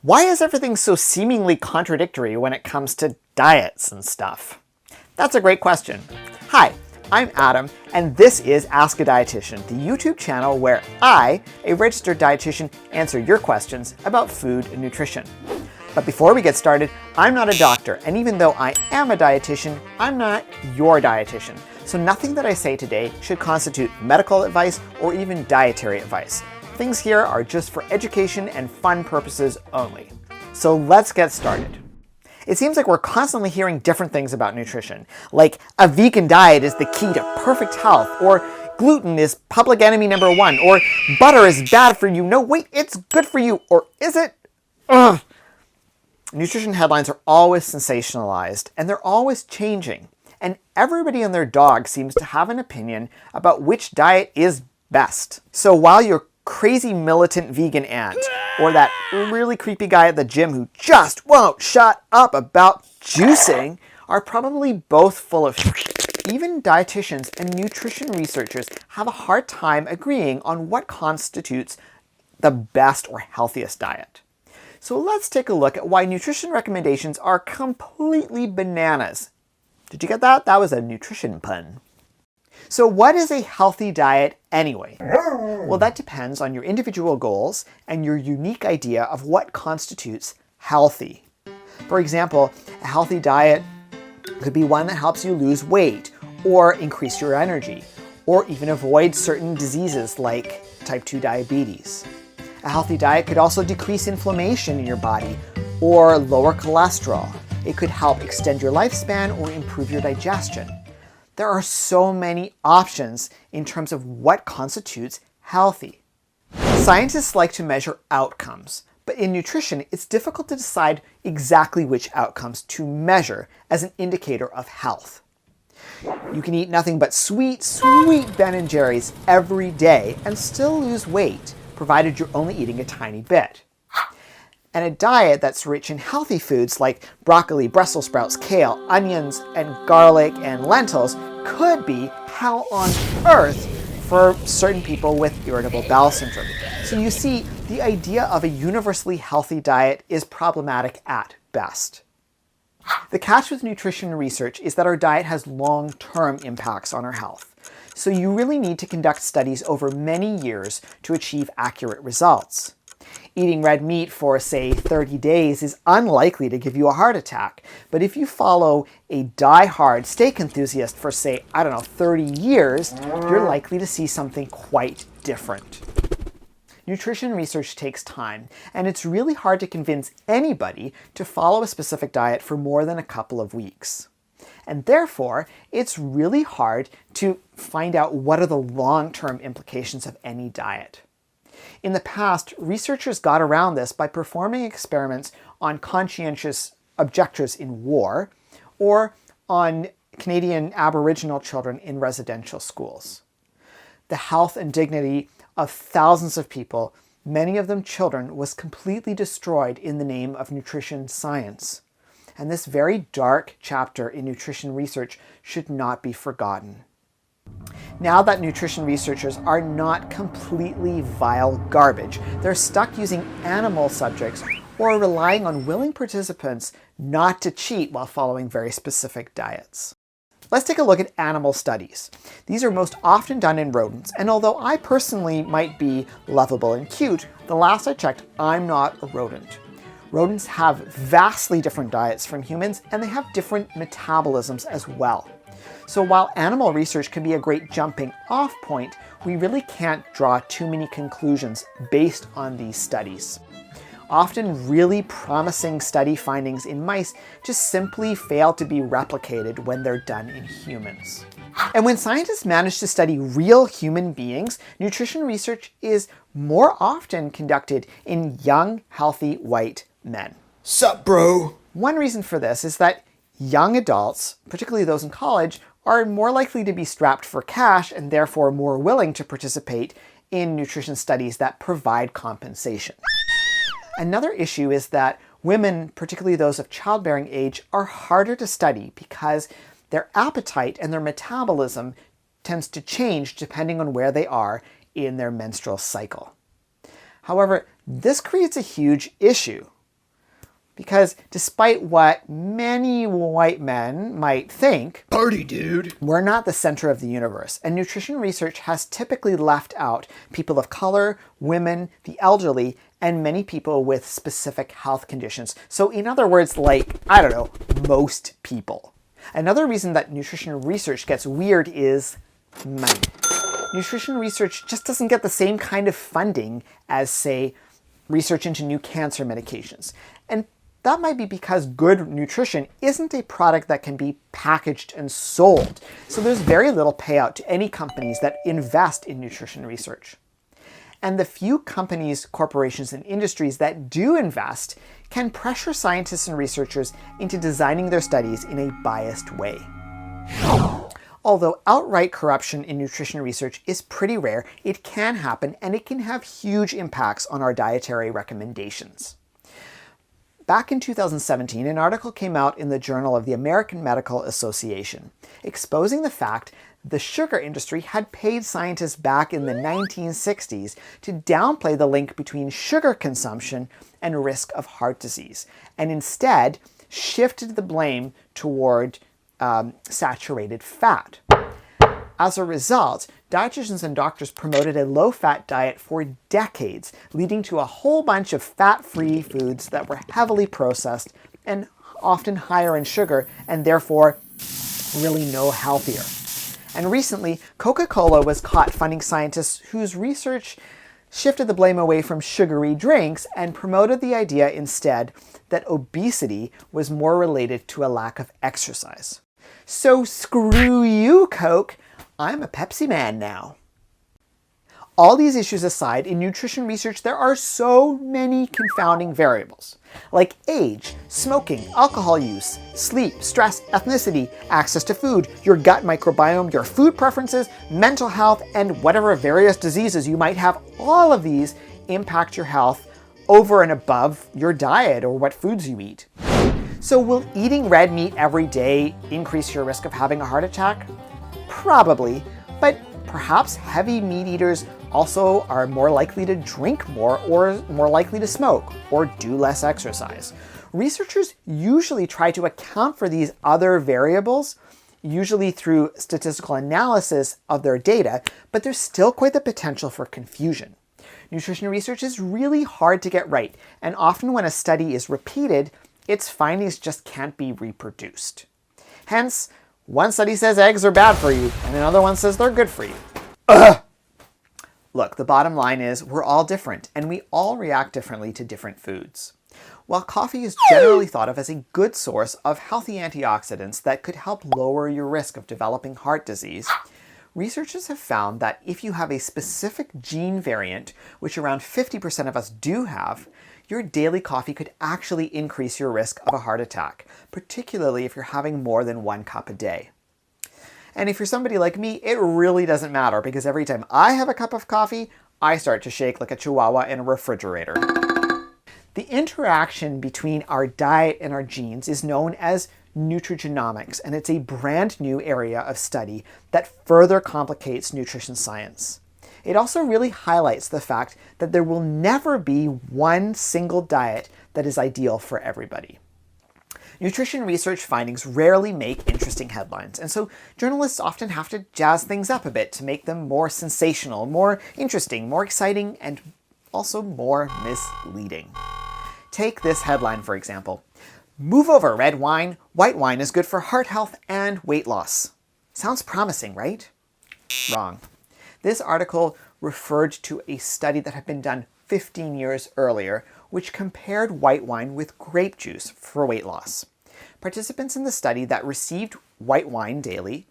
Why is everything so seemingly contradictory when it comes to diets and stuff? That's a great question. Hi, I'm Adam, and this is Ask a Dietitian, the YouTube channel where I, a registered dietitian, answer your questions about food and nutrition. But before we get started, I'm not a doctor, and even though I am a dietitian, I'm not your dietitian. So nothing that I say today should constitute medical advice or even dietary advice. Things here are just for education and fun purposes only. So let's get started. It seems like we're constantly hearing different things about nutrition, like a vegan diet is the key to perfect health, or gluten is public enemy number one, or butter is bad for you. No, wait, it's good for you, or is it? Ugh. Nutrition headlines are always sensationalized, and they're always changing. And everybody and their dog seems to have an opinion about which diet is best. So while your crazy militant vegan aunt, or that really creepy guy at the gym who just won't shut up about juicing, are probably both full of shit. Even dietitians and nutrition researchers have a hard time agreeing on what constitutes the best or healthiest diet. So let's take a look at why nutrition recommendations are completely bananas. Did you get that? That was a nutrition pun. So what is a healthy diet anyway? Well, that depends on your individual goals and your unique idea of what constitutes healthy. For example, a healthy diet could be one that helps you lose weight or increase your energy, or even avoid certain diseases like type 2 diabetes. A healthy diet could also decrease inflammation in your body or lower cholesterol. It could help extend your lifespan or improve your digestion. There are so many options in terms of what constitutes healthy. Scientists like to measure outcomes, but in nutrition, it's difficult to decide exactly which outcomes to measure as an indicator of health. You can eat nothing but sweet Ben & Jerry's every day and still lose weight, provided you're only eating a tiny bit. And a diet that's rich in healthy foods like broccoli, Brussels sprouts, kale, onions, and garlic and lentils could be hell on earth for certain people with irritable bowel syndrome. So you see, the idea of a universally healthy diet is problematic at best. The catch with nutrition research is that our diet has long-term impacts on our health. So you really need to conduct studies over many years to achieve accurate results. Eating red meat for, say, 30 days is unlikely to give you a heart attack. But if you follow a die-hard steak enthusiast for, say, 30 years, you're likely to see something quite different. Nutrition research takes time, and it's really hard to convince anybody to follow a specific diet for more than a couple of weeks. And therefore, it's really hard to find out what are the long-term implications of any diet. In the past, researchers got around this by performing experiments on conscientious objectors in war or on Canadian Aboriginal children in residential schools. The health and dignity of thousands of people, many of them children, was completely destroyed in the name of nutrition science. And this very dark chapter in nutrition research should not be forgotten. Now that nutrition researchers are not completely vile garbage, they're stuck using animal subjects or relying on willing participants not to cheat while following very specific diets. Let's take a look at animal studies. These are most often done in rodents, and although I personally might be lovable and cute, the last I checked, I'm not a rodent. Rodents have vastly different diets from humans, and they have different metabolisms as well. So while animal research can be a great jumping off point, we really can't draw too many conclusions based on these studies. Often really promising study findings in mice just simply fail to be replicated when they're done in humans. And when scientists manage to study real human beings, nutrition research is more often conducted in young, healthy, white men. Sup, bro? One reason for this is that young adults, particularly those in college, are more likely to be strapped for cash and therefore more willing to participate in nutrition studies that provide compensation. Another issue is that women, particularly those of childbearing age, are harder to study because their appetite and their metabolism tends to change depending on where they are in their menstrual cycle. However, this creates a huge issue. Because despite what many white men might think, party dude, we're not the center of the universe, and nutrition research has typically left out people of color, women, the elderly, and many people with specific health conditions. So in other words, like, I don't know, most people. Another reason that nutrition research gets weird is money. Nutrition research just doesn't get the same kind of funding as, say, research into new cancer medications. And that might be because good nutrition isn't a product that can be packaged and sold. So there's very little payout to any companies that invest in nutrition research. And the few companies, corporations, and industries that do invest can pressure scientists and researchers into designing their studies in a biased way. Although outright corruption in nutrition research is pretty rare, it can happen and it can have huge impacts on our dietary recommendations. Back in 2017, an article came out in the Journal of the American Medical Association, exposing the fact the sugar industry had paid scientists back in the 1960s to downplay the link between sugar consumption and risk of heart disease, and instead shifted the blame toward saturated fat. As a result, dietitians and doctors promoted a low-fat diet for decades, leading to a whole bunch of fat-free foods that were heavily processed and often higher in sugar, and therefore really no healthier. And recently, Coca-Cola was caught funding scientists whose research shifted the blame away from sugary drinks and promoted the idea instead that obesity was more related to a lack of exercise. So screw you, Coke! I'm a Pepsi man now. All these issues aside, in nutrition research there are so many confounding variables, like age, smoking, alcohol use, sleep, stress, ethnicity, access to food, your gut microbiome, your food preferences, mental health, and whatever various diseases you might have. All of these impact your health over and above your diet or what foods you eat. So will eating red meat every day increase your risk of having a heart attack? Probably, but perhaps heavy meat eaters also are more likely to drink more or more likely to smoke or do less exercise. Researchers usually try to account for these other variables, usually through statistical analysis of their data, but there's still quite the potential for confusion. Nutrition research is really hard to get right, and often when a study is repeated, its findings just can't be reproduced. Hence, one study says eggs are bad for you, and another one says they're good for you. Ugh! Look, the bottom line is we're all different, and we all react differently to different foods. While coffee is generally thought of as a good source of healthy antioxidants that could help lower your risk of developing heart disease, researchers have found that if you have a specific gene variant, which around 50% of us do have, your daily coffee could actually increase your risk of a heart attack, particularly if you're having more than 1 cup a day. And if you're somebody like me, it really doesn't matter because every time I have a cup of coffee, I start to shake like a chihuahua in a refrigerator. The interaction between our diet and our genes is known as Nutrigenomics, and it's a brand new area of study that further complicates nutrition science. It also really highlights the fact that there will never be one single diet that is ideal for everybody. Nutrition research findings rarely make interesting headlines, and so journalists often have to jazz things up a bit to make them more sensational, more interesting, more exciting, and also more misleading. Take this headline, for example. Move over, red wine. White wine is good for heart health and weight loss. Sounds promising, right? Wrong. This article referred to a study that had been done 15 years earlier, which compared white wine with grape juice for weight loss. Participants in the study that received white wine daily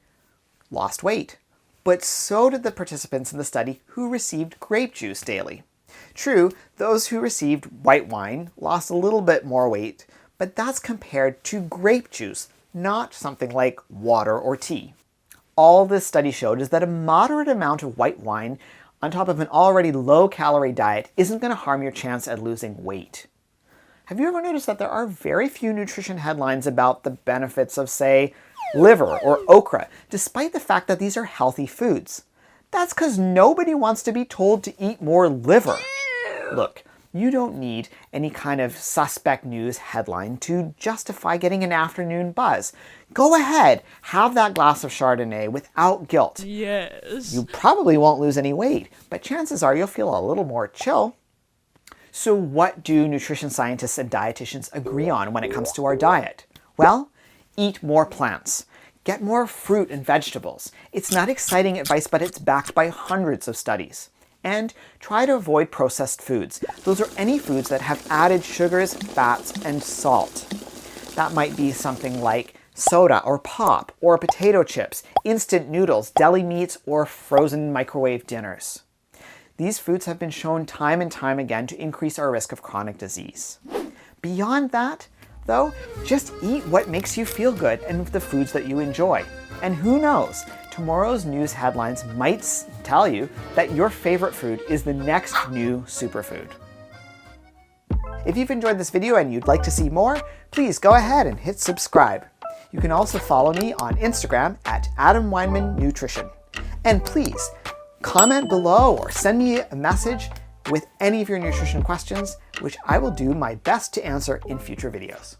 lost weight, but so did the participants in the study who received grape juice daily. True, those who received white wine lost a little bit more weight, but that's compared to grape juice, not something like water or tea. All this study showed is that a moderate amount of white wine on top of an already low-calorie diet isn't going to harm your chance at losing weight. Have you ever noticed that there are very few nutrition headlines about the benefits of, say, liver or okra, despite the fact that these are healthy foods? That's because nobody wants to be told to eat more liver. Look, You don't need any kind of suspect news headline to justify getting an afternoon buzz. Go ahead, have that glass of Chardonnay without guilt. Yes. You probably won't lose any weight, but chances are you'll feel a little more chill. So what do nutrition scientists and dietitians agree on when it comes to our diet? Well, eat more plants. Get more fruit and vegetables. It's not exciting advice, but it's backed by hundreds of studies. And try to avoid processed foods. Those are any foods that have added sugars, fats, and salt. That might be something like soda or pop or potato chips, instant noodles, deli meats, or frozen microwave dinners. These foods have been shown time and time again to increase our risk of chronic disease. Beyond that, though, just eat what makes you feel good and the foods that you enjoy. And who knows, tomorrow's news headlines might tell you that your favorite food is the next new superfood. If you've enjoyed this video and you'd like to see more, please go ahead and hit subscribe. You can also follow me on Instagram at Adam Weinman Nutrition. And please, comment below or send me a message with any of your nutrition questions, which I will do my best to answer in future videos.